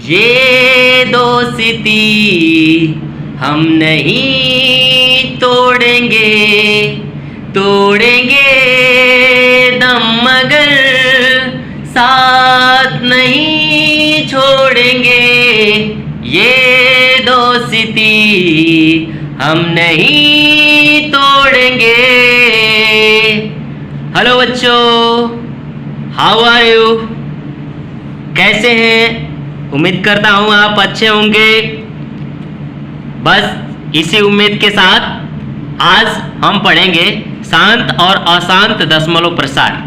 ये दोस्ती हम नहीं तोड़ेंगे, तोड़ेंगे दम मगर साथ नहीं छोड़ेंगे। ये दोस्ती हम नहीं तोड़ेंगे। हेलो बच्चों, हाउ आर यू? कैसे हैं? उम्मीद करता हूं आप अच्छे होंगे। बस इसी उम्मीद के साथ आज हम पढ़ेंगे शांत और अशांत दशमलव प्रसार।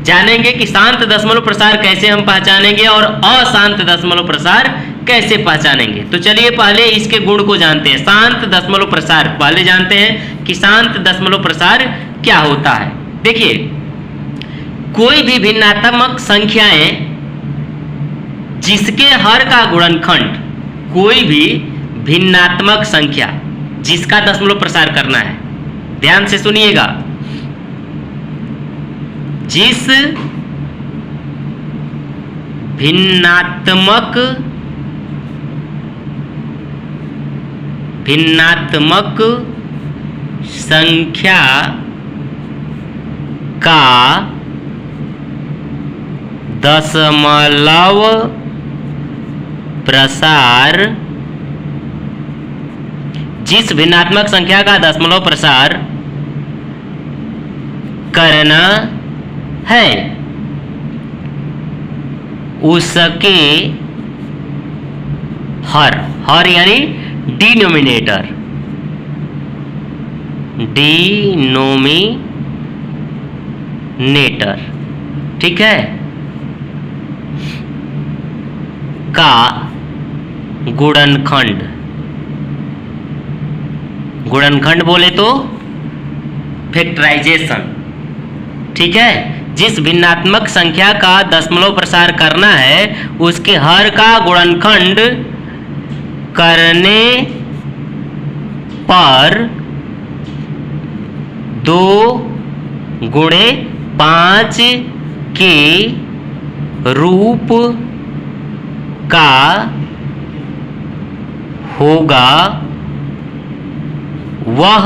जानेंगे कि शांत दशमलव प्रसार कैसे हम पहचानेंगे और अशांत दशमलव प्रसार कैसे पहचानेंगे। तो चलिए पहले इसके गुण को जानते हैं। शांत दशमलव प्रसार पहले जानते हैं कि शांत दशमलव प्रसार क्या होता है। देखिए, कोई भी भिन्नात्मक संख्याएं जिसके हर का गुणनखंड, कोई भी भिन्नात्मक संख्या जिसका दशमलव प्रसार करना है, ध्यान से सुनिएगा, जिस भिन्नात्मक संख्या का दशमलव प्रसार, जिस भिन्नात्मक संख्या का दशमलव प्रसार करना है उसके हर यानी डिनोमिनेटर, ठीक है, का गुणनखंड, गुणनखंड बोले तो फैक्टराइजेशन, ठीक है। जिस भिन्नात्मक संख्या का दशमलव प्रसार करना है उसके हर का गुणनखंड करने पर 2 गुणे 5 के रूप का होगा, वह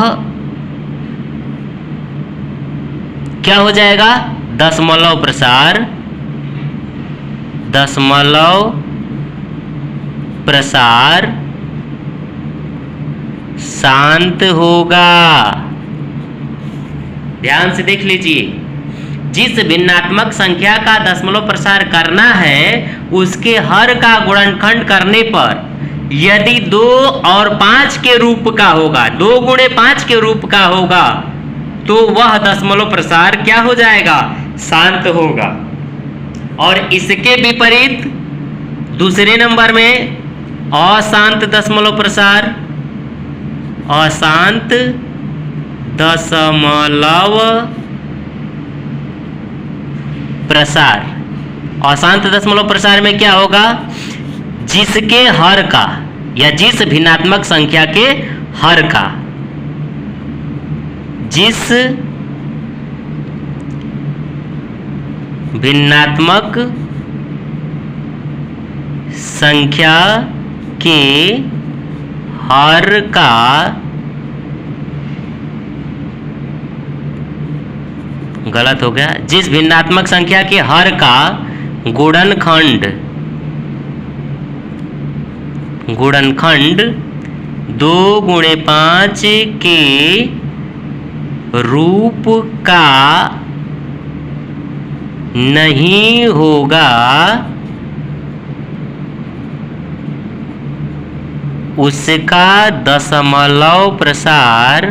क्या हो जाएगा? दशमलव प्रसार, दशमलव प्रसार शांत होगा। ध्यान से देख लीजिए, जिस भिन्नात्मक संख्या का दशमलव प्रसार करना है उसके हर का गुणनखंड करने पर यदि 2 और 5 के रूप का होगा, 2 गुणे 5 के रूप का होगा, तो वह दशमलव प्रसार क्या हो जाएगा? शांत होगा। और इसके विपरीत दूसरे नंबर में अशांत दशमलव प्रसार, अशांत दशमलव प्रसार, अशांत दशमलव प्रसार में क्या होगा? जिसके हर का या जिस भिन्नात्मक संख्या के हर का, जिस भिन्नात्मक संख्या के हर का गलत हो गया, जिस भिन्नात्मक संख्या के हर का गुणनखंड, गुणनखंड 2 गुणे 5 के रूप का नहीं होगा, उसका दशमलव प्रसार,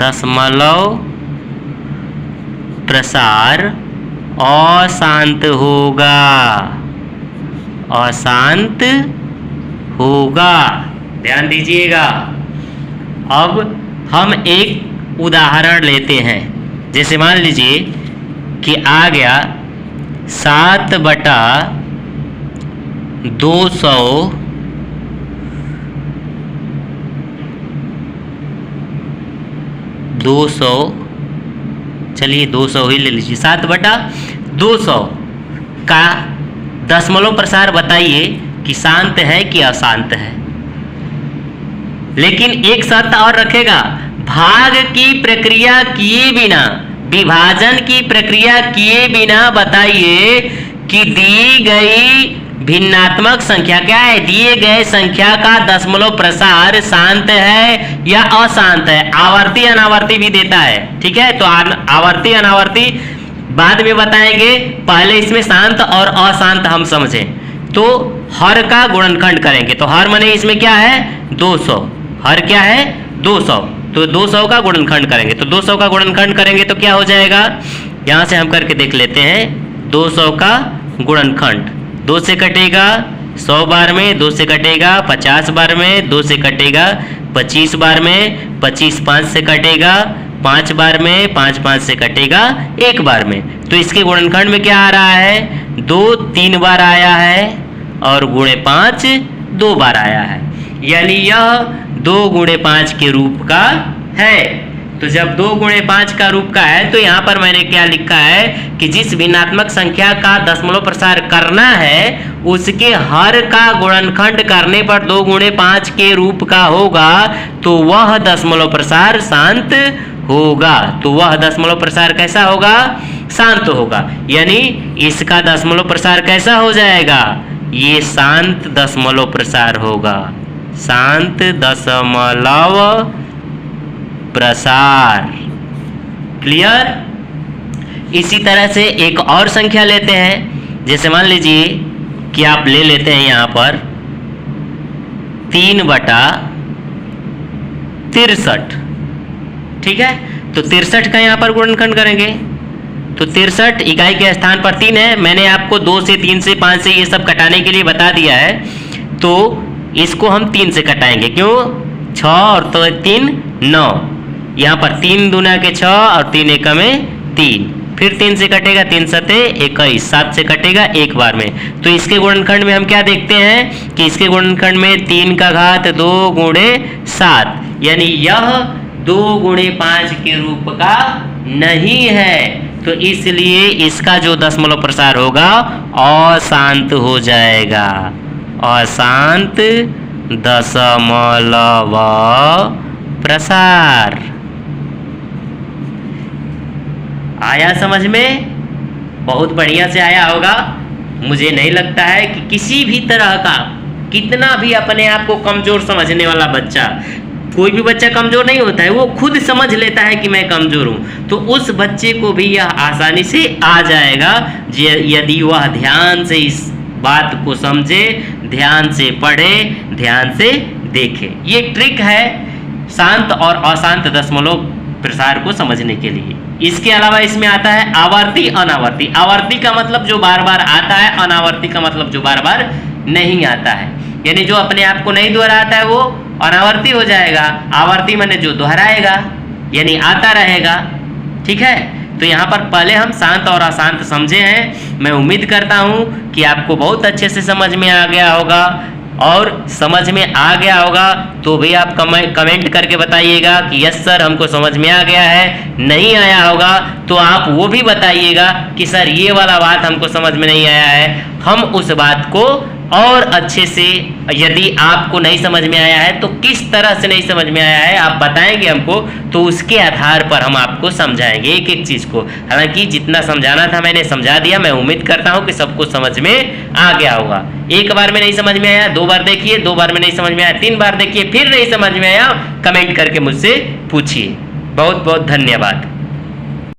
दशमलव प्रसार अशांत होगा, अशांत होगा। ध्यान दीजिएगा। अब हम एक उदाहरण लेते हैं। जैसे मान लीजिए कि आ गया 7/200 200, चलिए 200 ही ले लीजिए। 7/200 का दशमलव प्रसार बताइए कि शांत है कि अशांत है। लेकिन एक शर्त और रखेगा, भाग की प्रक्रिया किए बिना, विभाजन की प्रक्रिया किए बिना बताइए कि दी गई भिन्नात्मक संख्या क्या है, दिए गए संख्या का दशमलव प्रसार शांत है या अशांत है। आवर्ती अनावर्ती भी देता है, ठीक है। तो आवर्ती अनावर्ती बाद में बताएंगे, पहले इसमें शांत और अशांत हम समझें। तो हर का गुणनखंड करेंगे, तो हर माने इसमें क्या है 200, हर क्या है 200, तो 200 का गुणनखंड करेंगे। तो 200 का गुणनखंड करेंगे तो क्या हो जाएगा, यहां से हम करके देख लेते हैं। 200 का गुणनखंड 2 से कटेगा 100 बार में, 2 से कटेगा 50 बार में, 2 से कटेगा 25 बार में, 25 5 से कटेगा 5 बार में, 5 5 से कटेगा 1 बार में। तो इसके गुणनखंड में क्या आ रहा है, 2 3 बार आया है और गुणे 5 2 बार आया है, यानी यह 2 गुणे 5 के रूप का है। तो जब 2 गुणे 5 का रूप का है तो यहाँ पर मैंने क्या लिखा है कि जिस भिन्नात्मक संख्या का दशमलव प्रसार करना है उसके हर का गुणनखंड करने पर 2 गुणे 5 के रूप का होगा, तो वह दशमलव प्रसार शांत होगा। तो वह दशमलव प्रसार कैसा होगा, शांत होगा। यानी इसका दशमलव प्रसार कैसा हो जाएगा, ये शांत दशमलव प्रसार होगा, शांत दशमलव प्रसार। क्लियर। इसी तरह से एक और संख्या लेते हैं, जैसे मान लीजिए कि आप ले लेते हैं यहां पर 3/63, ठीक है। तो 63 का यहां पर गुणनखंड करेंगे, तो 63 इकाई के स्थान पर 3 है। मैंने आपको 2 से 3 से 5 से ये सब कटाने के लिए बता दिया है, तो इसको हम 3 से कटाएंगे। क्यों, 6 और 3 9, यहाँ पर 3 दूना के 6 और 3 एकम में 3, फिर 3 से कटेगा 3 सते 21, 7 से कटेगा 1 बार में। तो इसके गुणनखंड में हम क्या देखते हैं कि इसके गुणनखंड में 3 का घात 2 गुणे 7, यानी यह 2 गुणे 5 के रूप का नहीं है, तो इसलिए इसका जो दशमलव प्रसार होगा अशांत हो जाएगा, अशांत दशमलव प्रसार। आया समझ में, बहुत बढ़िया से आया होगा। मुझे नहीं लगता है कि किसी भी तरह का, कितना भी अपने आप को कमजोर समझने वाला बच्चा, कोई भी बच्चा कमजोर नहीं होता है, वो खुद समझ लेता है कि मैं कमजोर हूं, तो उस बच्चे को भी यह आसानी से आ जाएगा यदि वह ध्यान से इस बात को समझे, ध्यान से पढ़े, ध्यान से देखे। ये ट्रिक है शांत और अशांत दशमलव प्रसार को समझने के लिए। इसके अलावा इसमें आता है आवर्ती अनावर्ती। आवर्ती का मतलब जो बार बार आता है, अनावर्ती का मतलब जो बार बार नहीं आता है, यानी जो अपने आप को नहीं दोहराता है वो अनावर्ती हो जाएगा, आवर्ती माने जो दोहराएगा यानी आता रहेगा, ठीक है। तो यहाँ पर पहले हम शांत और अशांत समझे हैं। मैं उम्मीद करता हूँ कि आपको बहुत अच्छे से समझ में आ गया होगा, और समझ में आ गया होगा तो भी आप कमेंट करके बताइएगा कि यस सर हमको समझ में आ गया है। नहीं आया होगा तो आप वो भी बताइएगा कि सर ये वाला बात हमको समझ में नहीं आया है, हम उस बात को और अच्छे से, यदि आपको नहीं समझ में आया है तो किस तरह से नहीं समझ में आया है आप बताएंगे हमको, तो उसके आधार पर हम आपको समझाएंगे एक एक चीज़ को। हालांकि जितना समझाना था मैंने समझा दिया। मैं उम्मीद करता हूं कि सबको समझ में आ गया होगा। एक बार में नहीं समझ में आया 2 बार देखिए, 2 बार में नहीं समझ में आया 3 बार देखिए, फिर नहीं समझ में आया कमेंट करके मुझसे पूछिए। बहुत बहुत धन्यवाद।